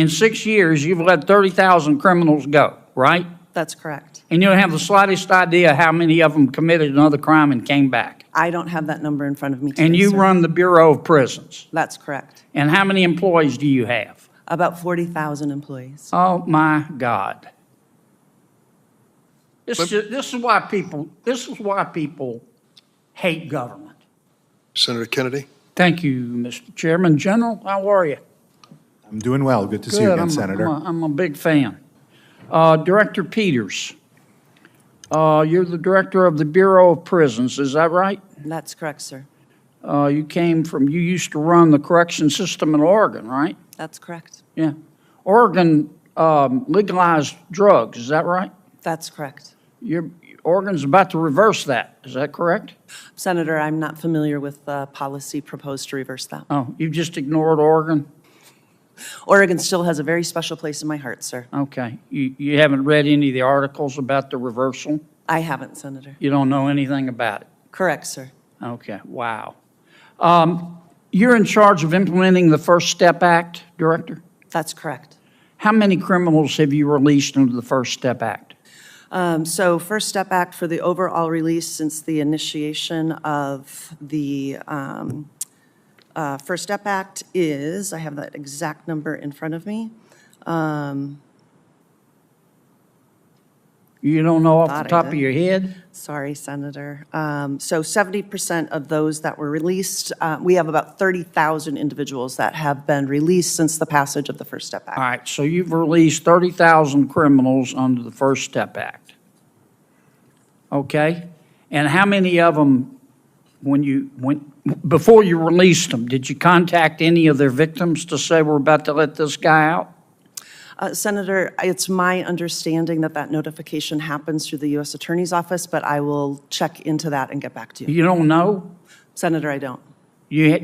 In 6 years, you've let 30,000 criminals go, right? That's correct. And you don't have the slightest idea how many of them committed another crime and came back. I don't have that number in front of me today, And you sir. run the Bureau of Prisons. That's correct. And how many employees do you have? About 40,000 employees. Oh, my God. This is why people hate government. Senator Kennedy. Thank you, Mr. Chairman. General, how are you? I'm doing well. Good to see you Good. again, Senator. I'm a big fan. Director Peters, you're the director of the Bureau of Prisons, is that right? That's correct, sir. You used to run the correction system in Oregon, right? That's correct. Yeah. Oregon legalized drugs, is that right? That's correct. Oregon's about to reverse that, is that correct? Senator, I'm not familiar with the policy proposed to reverse that. Oh, you just ignored Oregon? Oregon still has a very special place in my heart, sir. Okay. You haven't read any of the articles about the reversal? I haven't, Senator. You don't know anything about it? Correct, sir. Okay, wow. You're in charge of implementing the First Step Act, Director? That's correct. How many criminals have you released under the First Step Act? So First Step Act for the overall release since the initiation of the First Step Act is, I have that exact number in front of me. You don't know off Thought the I top of did. your head? Sorry, Senator. So 70% of those that were released, we have about 30,000 individuals that have been released since the passage of the First Step Act. All right, so you've released 30,000 criminals under the First Step Act. Okay? And how many of them, before you released them, did you contact any of their victims to say we're about to let this guy out? Senator, it's my understanding that that notification happens through the U.S. Attorney's Office, but I will check into that and get back to you. You don't know? Senator, I don't.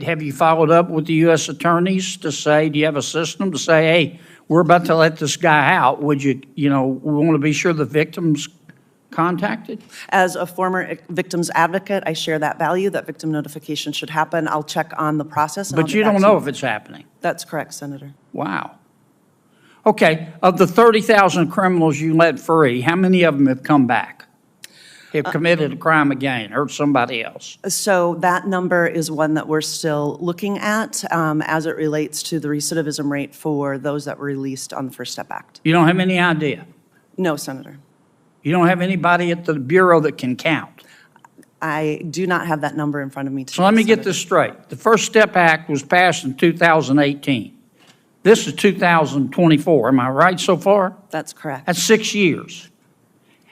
Have you followed up with the U.S. attorneys to say, do you have a system to say, hey, we're about to let this guy out? Would we want to be sure the victim's contacted? As a former victims advocate, I share that value, that victim notification should happen. I'll check on the process. And I'll But get you back don't to know if it's happening? That's correct, Senator. Wow. Okay, of the 30,000 criminals you let free, how many of them have come back? Have committed a crime again, hurt somebody else? So that number is one that we're still looking at as it relates to the recidivism rate for those that were released on the First Step Act. You don't have any idea? No, Senator. You don't have anybody at the Bureau that can count? I do not have that number in front of me today, So let me get Senator. this straight. The First Step Act was passed in 2018. This is 2024, am I right so far? That's correct. That's 6 years.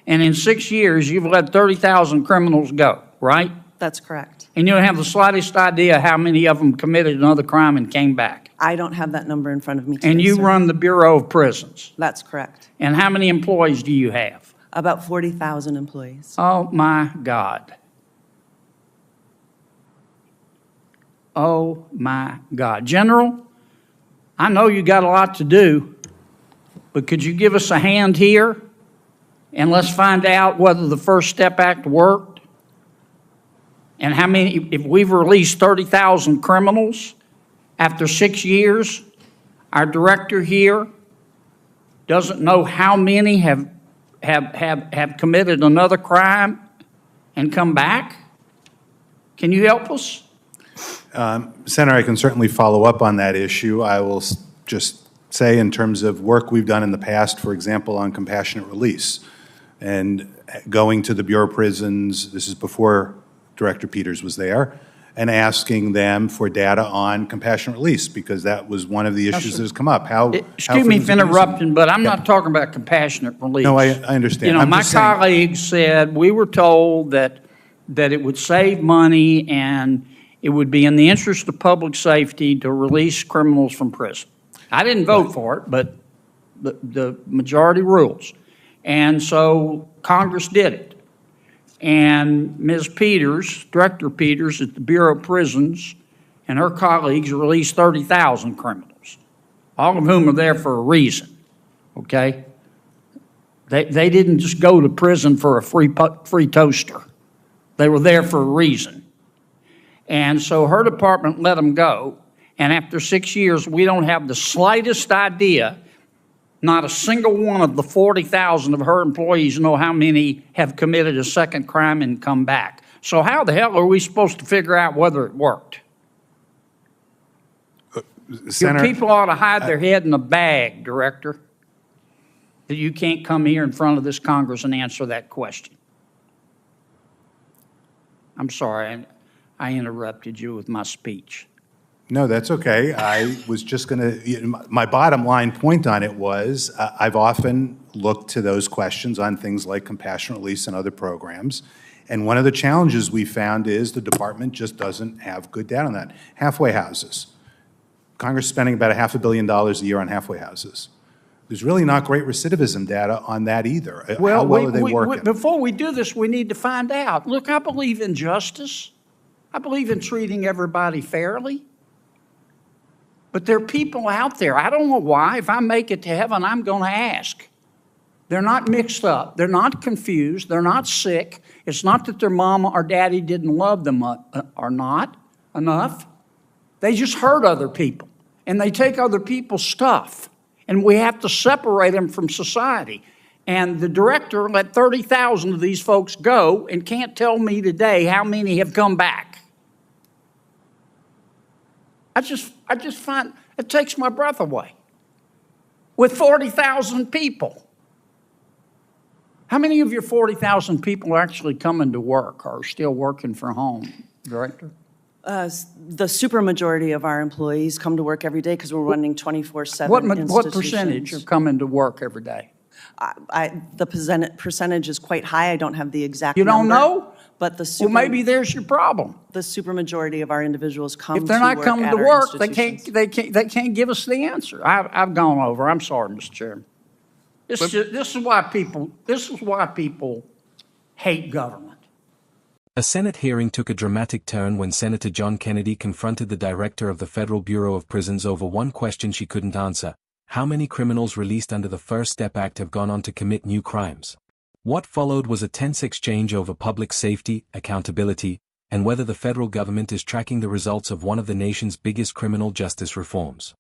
And in 6 years, you've let 30,000 criminals go, right? That's correct. And you don't have the slightest idea how many of them committed another crime and came back. I don't have that number in front of me today, And you sir. run the Bureau of Prisons. That's correct. And how many employees do you have? About 40,000 employees. Oh, my God. Oh, my God. General, I know you got a lot to do, but could you give us a hand here? And let's find out whether the First Step Act worked. And how many, if we've released 30,000 criminals after 6 years, our director here doesn't know how many have committed another crime and come back? Can you help us? Senator, I can certainly follow up on that issue. I will just say in terms of work we've done in the past, for example, on compassionate release, and going to the Bureau of Prisons, this is before Director Peters was there, and asking them for data on compassionate release, because that was one of the issues that has come up. Excuse me for interrupting, but I'm not talking about compassionate release. No, I understand. You know, I'm my just saying- colleagues said, we were told that it would save money and it would be in the interest of public safety to release criminals from prison. I didn't vote for it, but the majority rules. And so Congress did it. And Ms. Peters, Director Peters at the Bureau of Prisons, and her colleagues released 30,000 criminals, all of whom are there for a reason, okay? They didn't just go to prison for a free toaster. They were there for a reason. And so her department let them go. And after 6 years, we don't have the slightest idea, not a single one of the 40,000 of her employees know how many have committed a second crime and come back. So how the hell are we supposed to figure out whether it worked? Your people ought to hide their head in a bag, Director, that you can't come here in front of this Congress and answer that question. I'm sorry, I interrupted you with my speech. No, that's okay. I was just going to, my bottom line point on it was, I've often looked to those questions on things like compassionate release and other programs. And one of the challenges we found is the department just doesn't have good data on that. Halfway houses. Congress is spending about $500 million a year on halfway houses. There's really not great recidivism data on that either. How well are they working? Before we do this, we need to find out. Look, I believe in justice. I believe in treating everybody fairly. But there are people out there, I don't know why, if I make it to heaven, I'm going to ask. They're not mixed up. They're not confused. They're not sick. It's not that their mama or daddy didn't love them or not enough. They just hurt other people, and they take other people's stuff, and we have to separate them from society. And the director let 30,000 of these folks go and can't tell me today how many have come back. I just find it takes my breath away. With 40,000 people. How many of your 40,000 people are actually coming to work or are still working from home, Director? The supermajority of our employees come to work every day because we're running 24/7 What percentage are coming to work every day? The percentage is quite high. I don't have the exact You don't number, know? But Well, maybe there's your problem. the supermajority of our individuals come If they're to not work coming at to our work, they institutions. can't give us the answer. I've gone over. I'm sorry, Mr. Chairman. This is why people hate government. A Senate hearing took a dramatic turn when Senator John Kennedy confronted the director of the Federal Bureau of Prisons over one question she couldn't answer: how many criminals released under the First Step Act have gone on to commit new crimes? What followed was a tense exchange over public safety, accountability, and whether the federal government is tracking the results of one of the nation's biggest criminal justice reforms.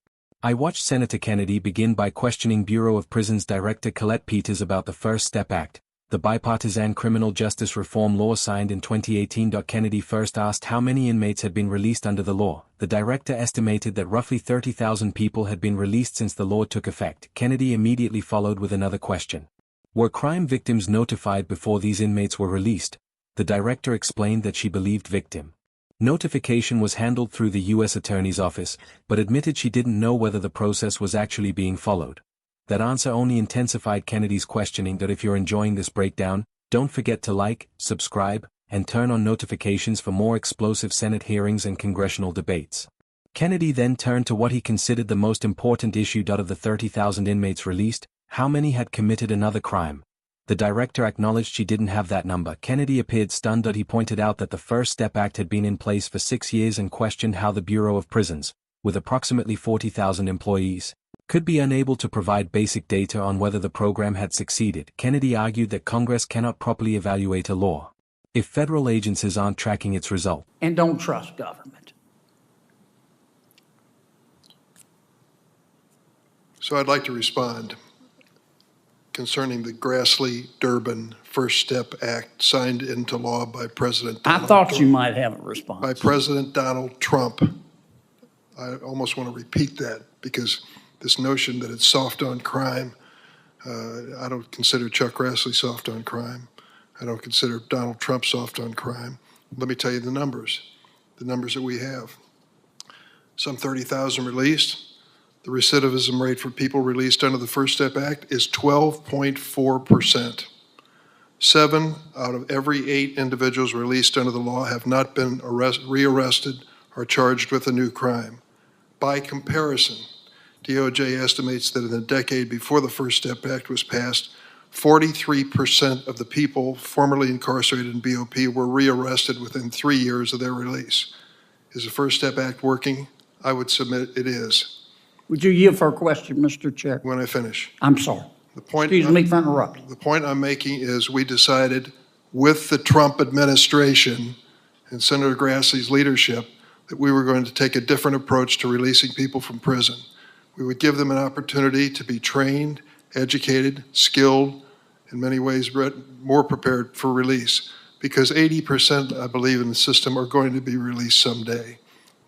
I watched Senator Kennedy begin by questioning Bureau of Prisons Director Colette Peters about the First Step Act, the bipartisan criminal justice reform law signed in 2018. Kennedy first asked how many inmates had been released under the law. The director estimated that roughly 30,000 people had been released since the law took effect. Kennedy immediately followed with another question. Were crime victims notified before these inmates were released? The director explained that she believed victim notification was handled through the U.S. Attorney's Office, but admitted she didn't know whether the process was actually being followed. That answer only intensified Kennedy's questioning. That if you're enjoying this breakdown, don't forget to like, subscribe, and turn on notifications for more explosive Senate hearings and congressional debates. Kennedy then turned to what he considered the most important issue. Of the 30,000 inmates released, how many had committed another crime? The director acknowledged she didn't have that number. Kennedy appeared stunned. He pointed out that the First Step Act had been in place for 6 years and questioned how the Bureau of Prisons, with approximately 40,000 employees, could be unable to provide basic data on whether the program had succeeded. Kennedy argued that Congress cannot properly evaluate a law if federal agencies aren't tracking its result. And don't trust government. So I'd like to respond concerning the Grassley-Durbin First Step Act signed into law by President Donald I thought Trump. you might have a response. By President Donald Trump. I almost want to repeat that because this notion that it's soft on crime, I don't consider Chuck Grassley soft on crime. I don't consider Donald Trump soft on crime. Let me tell you the numbers that we have. Some 30,000 released. The recidivism rate for people released under the First Step Act is 12.4%. 7 out of every 8 individuals released under the law have not been rearrested or charged with a new crime. By comparison, DOJ estimates that in the decade before the First Step Act was passed, 43% of the people formerly incarcerated in BOP were rearrested within 3 years of their release. Is the First Step Act working? I would submit it is. Would you yield for a question, Mr. Chair? When I finish. I'm sorry. Excuse me for interrupting. The point I'm making is we decided with the Trump administration and Senator Grassley's leadership that we were going to take a different approach to releasing people from prison. We would give them an opportunity to be trained, educated, skilled, in many ways more prepared for release, because 80%, I believe, in the system are going to be released someday.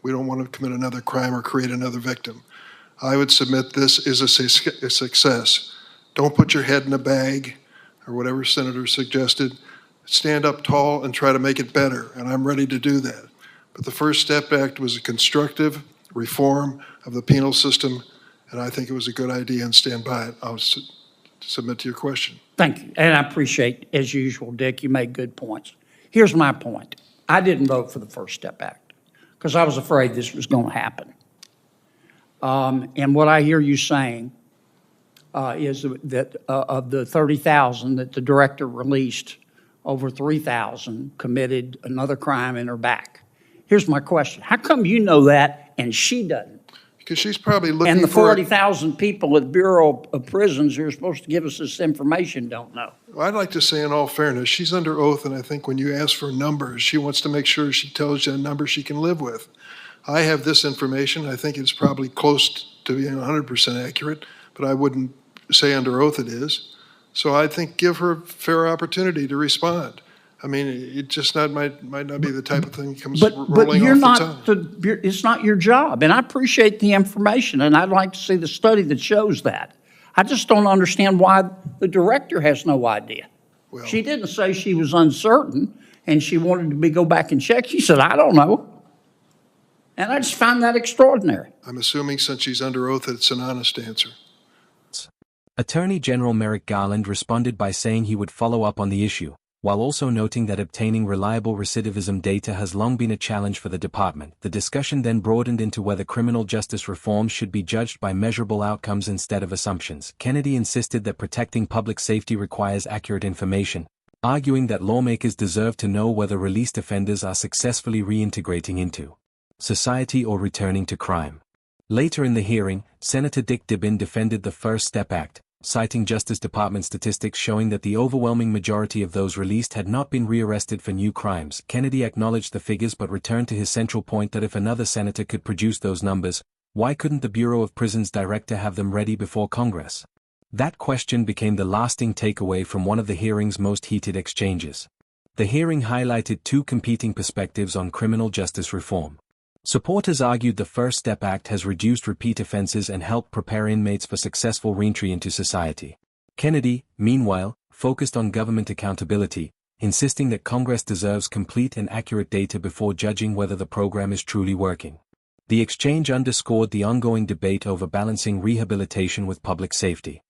We don't want to commit another crime or create another victim. I would submit this is a success. Don't put your head in a bag, or whatever Senator suggested. Stand up tall and try to make it better, and I'm ready to do that. But the First Step Act was a constructive reform of the penal system, and I think it was a good idea, and stand by it. I'll submit to your question. Thank you. And I appreciate, as usual, Dick, you make good points. Here's my point. I didn't vote for the First Step Act because I was afraid this was going to happen. And what I hear you saying is that of the 30,000 that the director released, over 3,000 committed another crime and are back. Here's my question. How come you know that and she doesn't? Because she's probably looking And the for 40,000 people at the Bureau of Prisons who are supposed to give us this information don't know. Well, I'd like to say, in all fairness, she's under oath, and I think when you ask for numbers, she wants to make sure she tells you a number she can live with. I have this information. I think it's probably close to being 100% accurate, but I wouldn't say under oath it is. So I think give her a fair opportunity to respond. I mean, it just might not be the type of thing that comes But rolling you're off not the tongue. it's not your job, and I appreciate the information, and I'd like to see the study that shows that. I just don't understand why the director has no idea. Well, She didn't say she was uncertain and she wanted to go back and check. She said, I don't know. And I just find that extraordinary. I'm assuming since she's under oath that it's an honest answer. Attorney General Merrick Garland responded by saying he would follow up on the issue, while also noting that obtaining reliable recidivism data has long been a challenge for the department. The discussion then broadened into whether criminal justice reform should be judged by measurable outcomes instead of assumptions. Kennedy insisted that protecting public safety requires accurate information, arguing that lawmakers deserve to know whether released offenders are successfully reintegrating into society or returning to crime. Later in the hearing, Senator Dick Durbin defended the First Step Act, citing Justice Department statistics showing that the overwhelming majority of those released had not been rearrested for new crimes. Kennedy acknowledged the figures but returned to his central point that if another senator could produce those numbers, why couldn't the Bureau of Prisons director have them ready before Congress? That question became the lasting takeaway from one of the hearing's most heated exchanges. The hearing highlighted two competing perspectives on criminal justice reform. Supporters argued the First Step Act has reduced repeat offenses and helped prepare inmates for successful reentry into society. Kennedy, meanwhile, focused on government accountability, insisting that Congress deserves complete and accurate data before judging whether the program is truly working. The exchange underscored the ongoing debate over balancing rehabilitation with public safety.